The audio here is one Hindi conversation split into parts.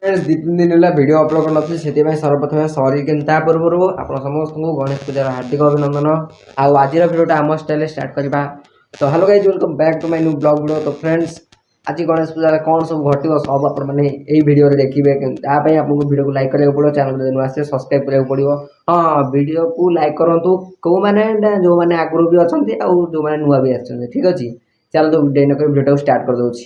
ଦି ତିନି ଦିନ ହେଲା ଭିଡ଼ିଓ ଅପଲୋଡ଼ କରିନଥିଲି ସେଥିପାଇଁ ସର୍ବପ୍ରଥମେ ସରି କିନ୍ତୁ ତା ପୂର୍ବରୁ ଆପଣ ସମସ୍ତଙ୍କୁ ଗଣେଶ ପୂଜାର ହାର୍ଦ୍ଦିକ ଅଭିନନ୍ଦନ। ଆଉ ଆଜିର ଭିଡ଼ିଓଟା ଆମ ଷ୍ଟାଇଲରେ ଷ୍ଟାର୍ଟ କରିବା। ତ hello guys welcome back to my new blog video. ତ ଫ୍ରେଣ୍ଡସ୍ ଆଜି ଗଣେଶ ପୂଜାରେ କ'ଣ ସବୁ ଘଟିବ ସବୁ ଆପଣମାନେ ଏଇ ଭିଡ଼ିଓରେ ଦେଖିବେ। ତା ପାଇଁ ଆପଣଙ୍କୁ ଭିଡ଼ିଓକୁ ଲାଇକ୍ କରିବାକୁ ପଡ଼ିବ, ଚ୍ୟାନେଲ୍ ଯଦି ନୂଆ ଆସିବେ ସବସ୍କ୍ରାଇବ୍ କରିବାକୁ ପଡ଼ିବ। ହଁ ଭିଡ଼ିଓକୁ ଲାଇକ୍ କରନ୍ତୁ କେଉଁମାନେ ଯେଉଁମାନେ ଆଗରୁ ବି ଅଛନ୍ତି ଆଉ ଯେଉଁମାନେ ନୂଆ ବି ଆସିଛନ୍ତି, ଠିକ୍ ଅଛି। ଚାଲନ୍ତୁ ଭିଡ଼ିଓଟାକୁ ଷ୍ଟାର୍ଟ କରିଦେଉଛି।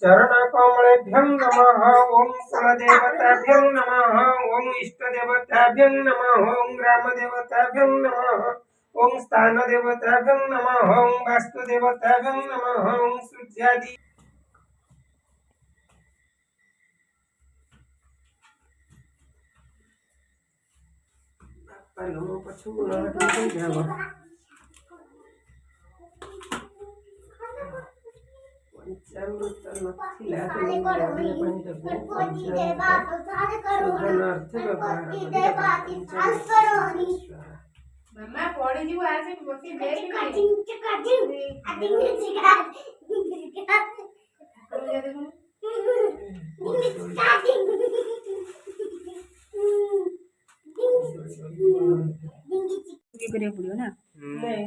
चरण कमलेभ्यं नमः। ओं कुलदेवताभ्यं नमः। ओं इष्टदेवताभ्यं नमः। ओं ग्रामदेवताभ्यं नमः। ओं स्थानदेवताभ्यं नमः। ओं वास्तुदेवताभ्यं नमः। ओं सूर्यादि मामा पड़ी जीव आसे बसी देख करे पड़ियो ना नहीं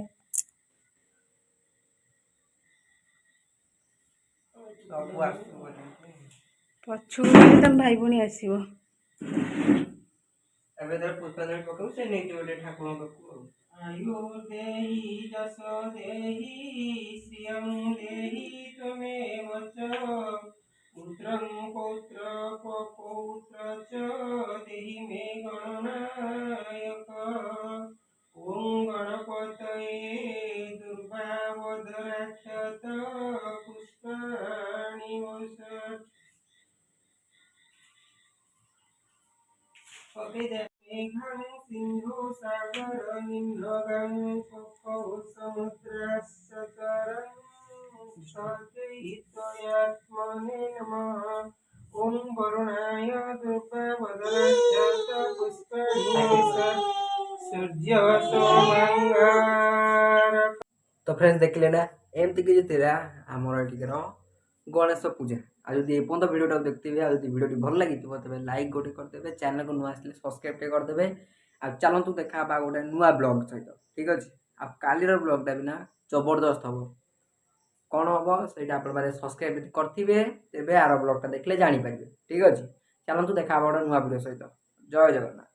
पछु तम भाई भणी आसीबो ଏବେ ଧର ପୁଷ୍ପାଞ୍ଜଳି ପକାଉ ସେ ନେଇକି ଗୋଟେ ଠାକୁରଙ୍କ ପାଖକୁ ଆଉ आयु देहि जस देहि श्रियं देहि त्वमेव च पुत्रं पौत्र पौत्र च देहि मे गणनायक ओं गणपतये दुर्गावधराक्षत पुष्पाणि वसत् मेघं सिन्धु सागर निम्नगं कोकौ समुद्रश्चरं सजयित्वयात्मने नमः। ओं वरुणाय दुर्गावदनाश्च पुष्पाणि वसत् सूर्य सोमांगार। तो फ्रेंड्स देखिले ना एमती कि थिला हमर एटिकर गणेश पूजा। आ जदि एपर्यंत भिडियोटा देखिथे आ जदि भिडियोटी भल लगी तेज लाइक गोटे करदेवे, चैनल को नुआ आसले सब्सक्राइब करदेवे। आ चलतु देखा गोटे नुआ ब्लॉग सहित, ठीक अच्छे। आ कालीर ब्लॉगटा भी ना जबरदस्त हम कौन हम से सब्सक्राइब करेंगे तेज आर ब्लॉगटा देखले जापर, ठीक अच्छे। चलतु देखा गोटे नुआ भिडियो सहित। जय जगन्नाथ।